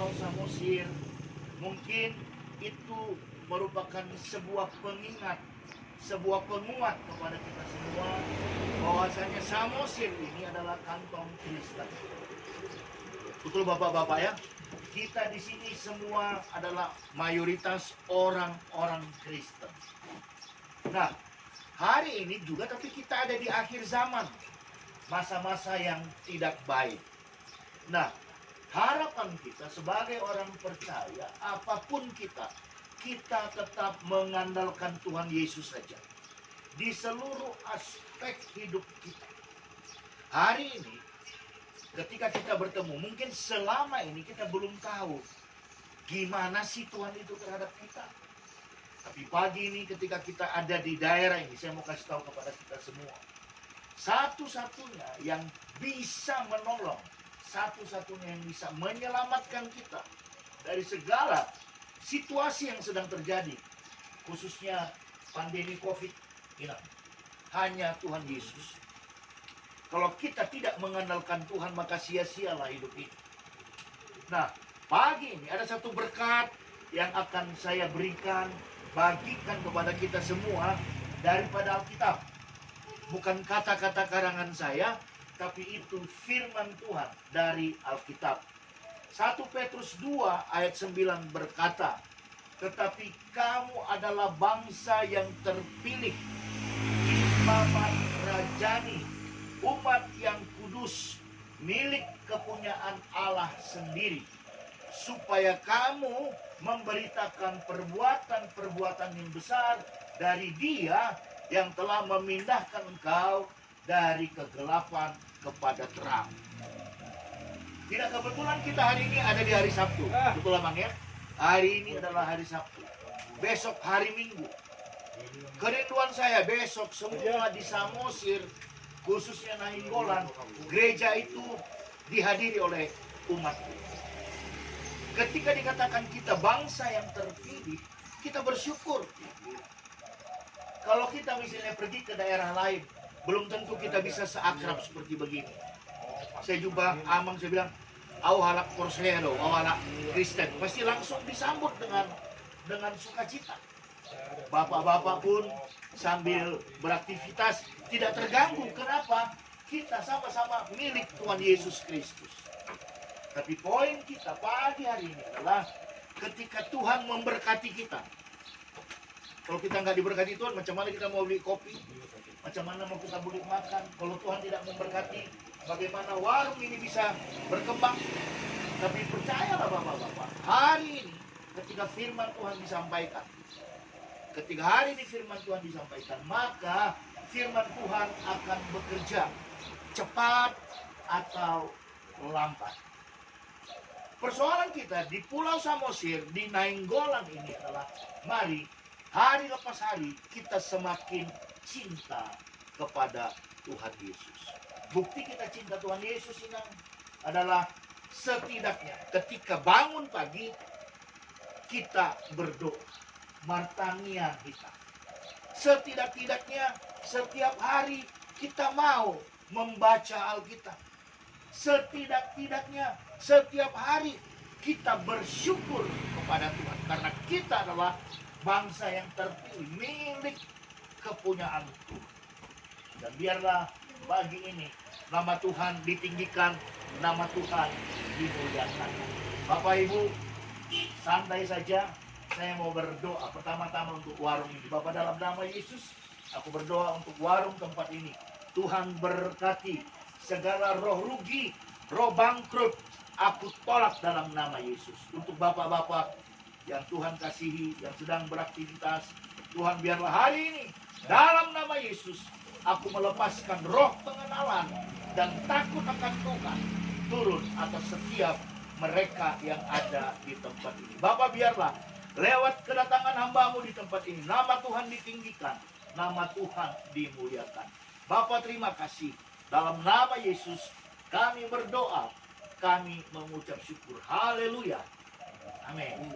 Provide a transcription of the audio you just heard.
Pulau Samosir. Mungkin itu merupakan sebuah pengingat, sebuah penguat kepada kita semua bahwasanya Samosir ini adalah kantong Kristen. Betul Bapak-bapak ya? Kita di sini semua adalah mayoritas orang-orang Kristen. Nah, hari ini juga tapi kita ada di akhir zaman. Masa-masa yang tidak baik. Nah, harapan kita sebagai orang percaya, apapun kita tetap mengandalkan Tuhan Yesus saja. Di seluruh aspek hidup kita. Hari ini, ketika kita bertemu, mungkin selama ini kita belum tahu gimana sih Tuhan itu terhadap kita. Tapi pagi ini ketika kita ada di daerah ini, saya mau kasih tahu kepada kita semua. Satu-satunya yang bisa menolong, satu-satunya yang bisa menyelamatkan kita dari segala situasi yang sedang terjadi, khususnya pandemi COVID ini, hanya Tuhan Yesus. Kalau kita tidak mengandalkan Tuhan, maka sia-sialah hidup ini. Nah, pagi ini ada satu berkat yang akan saya berikan, bagikan kepada kita semua daripada Alkitab. Bukan kata-kata karangan saya, tapi itu firman Tuhan dari Alkitab. 1 Petrus 2 ayat 9 berkata, tetapi kamu adalah bangsa yang terpilih, imamat rajani, umat yang kudus, milik kepunyaan Allah sendiri, supaya kamu memberitakan perbuatan-perbuatan yang besar dari Dia yang telah memindahkan engkau dari kegelapan kepada terang. Tidak kebetulan kita hari ini ada di hari Sabtu. Betul Bang ya? Hari ini adalah hari Sabtu. Besok hari Minggu. Kerinduan saya besok semua di Samosir, khususnya Nainggolan, gereja itu dihadiri oleh umat. Ketika dikatakan kita bangsa yang terpilih, kita bersyukur. Kalau kita misalnya pergi ke daerah lain, belum tentu kita bisa seakrab seperti begini. Saya jumpa Amang, saya bilang, awalak Korsero, awalak Kristen, pasti langsung disambut dengan sukacita. Bapak-bapak pun sambil beraktivitas tidak terganggu. Kenapa? Kita sama-sama milik Tuhan Yesus Kristus. Tapi poin kita pagi hari ini adalah ketika Tuhan memberkati kita. Kalau kita nggak diberkati Tuhan, macam mana kita mau beli kopi? Macam mana mau kita beli makan? Kalau Tuhan tidak memberkati, bagaimana warung ini bisa berkembang? Tapi percayalah Bapak-bapak, hari ini ketika firman Tuhan disampaikan, maka firman Tuhan akan bekerja cepat atau lambat. Persoalan kita di Pulau Samosir, di Nainggolan ini adalah, mari hari lepas hari kita semakin cinta kepada Tuhan Yesus. Bukti kita cinta Tuhan Yesus ini adalah setidaknya ketika bangun pagi kita berdoa, martania kita. Setidak-tidaknya setiap hari kita mau membaca Alkitab. Setidak-tidaknya setiap hari kita bersyukur kepada Tuhan karena kita adalah bangsa yang terpilih, milik kepunyaan Tuhan. Dan biarlah pagi ini nama Tuhan ditinggikan, nama Tuhan dimuliakan. Bapak Ibu, santai saja. Saya mau berdoa pertama-tama untuk warung ini. Bapak, dalam nama Yesus, aku berdoa untuk warung tempat ini. Tuhan berkati segala roh rugi, roh bangkrut, aku tolak dalam nama Yesus. Untuk bapak-bapak yang Tuhan kasihi, yang sedang beraktivitas, Tuhan biarlah hari ini dalam nama Yesus aku melepaskan roh pengenalan dan takut akan Tuhan turun atas setiap mereka yang ada di tempat ini. Bapak, biarlah lewat kedatangan hamba-Mu di tempat ini, nama Tuhan ditinggikan, nama Tuhan dimuliakan. Bapak, terima kasih. Dalam nama Yesus kami berdoa, kami mengucap syukur. Haleluya. Amin.